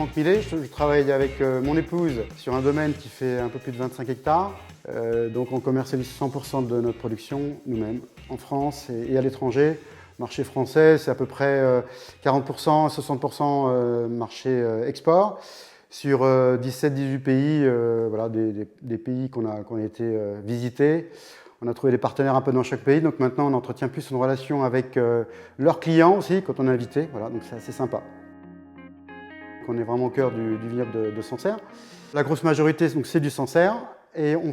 Franck Millet, je travaille avec mon épouse sur un domaine qui fait un peu plus de 25 hectares. Donc on commercialise 100% de notre production nous-mêmes, en France et à l'étranger. Marché français, c'est à peu près 40%, 60% marché export. Sur 17-18 pays, voilà, des pays qu'on a été visités. On a trouvé des partenaires un peu dans chaque pays, donc maintenant on entretient plus une relation avec leurs clients aussi quand on est invité, voilà, donc c'est assez sympa. On est vraiment au cœur du vignoble de Sancerre. La grosse majorité, c'est du Sancerre, et on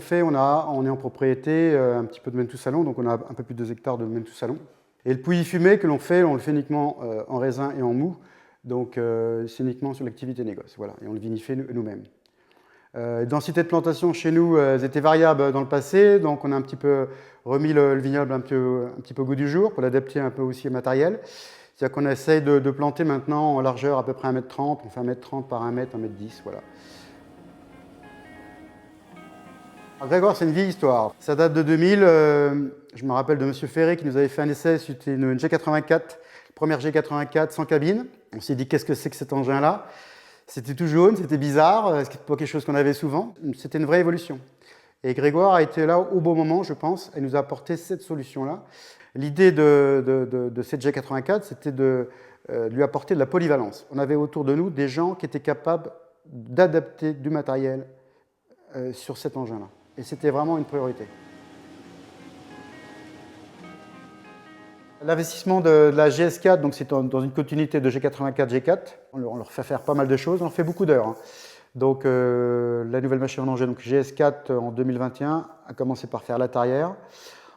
est en propriété un petit peu de Menetou-Salon, donc on a un peu plus de 2 hectares de Menetou-Salon. Et le pouilly fumé que l'on le fait uniquement en raisin et en mou, donc c'est uniquement sur l'activité négoce, voilà, et on le vinifie nous-mêmes. Densité de plantation chez nous, elles étaient variables dans le passé, donc on a un petit peu remis le vignoble un petit peu au goût du jour pour l'adapter un peu aussi au matériel. C'est-à-dire qu'on essaye de planter maintenant en largeur à peu près 1,30 m, on fait 1,30 m par 1 m, 1,10 m, voilà. Alors Grégoire, c'est une vieille histoire. Ça date de 2000, je me rappelle de M. Ferré qui nous avait fait un essai, c'était une G84, première G84 sans cabine. On s'est dit qu'est-ce que c'est que cet engin-là? C'était tout jaune, c'était bizarre, c'était pas quelque chose qu'on avait souvent. C'était une vraie évolution. Et Grégoire a été là au bon moment, je pense, et nous a apporté cette solution-là. L'idée de cette G84, c'était de lui apporter de la polyvalence. On avait autour de nous des gens qui étaient capables d'adapter du matériel sur cet engin-là. Et c'était vraiment une priorité. L'investissement de la GS4, donc c'est dans une continuité de G84, G4. On leur fait faire pas mal de choses, on fait beaucoup d'heures. Hein. Donc la nouvelle machine vendangée, donc GS4 en 2021, a commencé par faire la tarière.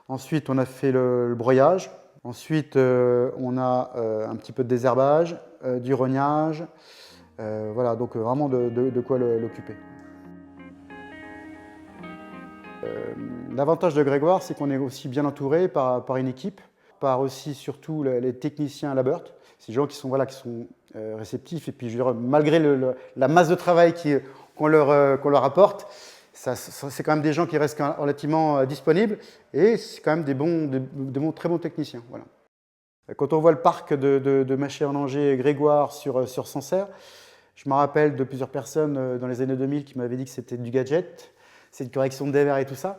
Ensuite, on a fait le broyage. Ensuite, on a un petit peu de désherbage, du rognage. Voilà, donc vraiment de quoi l'occuper. L'avantage de Grégoire, c'est qu'on est aussi bien entouré par une équipe, par aussi surtout les techniciens à la Burt. C'est des gens qui sont réceptifs et puis je veux dire, malgré la masse de travail qu'on leur apporte, c'est quand même des gens qui restent relativement disponibles et c'est quand même des très bons techniciens. Voilà. Quand on voit le parc de machines vendangées Grégoire sur Sancerre, je me rappelle de plusieurs personnes dans les années 2000 qui m'avaient dit que c'était du gadget, c'est une correction de dévers et tout ça.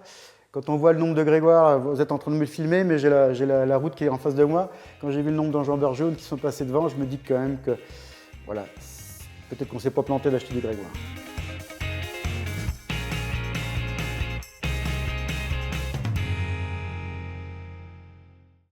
Quand on voit le nombre de Grégoire, vous êtes en train de me le filmer, mais j'ai la route qui est en face de moi. Quand j'ai vu le nombre d'enjambeurs jaunes qui sont passés devant, je me dis quand même que, voilà, peut-être qu'on ne s'est pas planté d'acheter du Grégoire.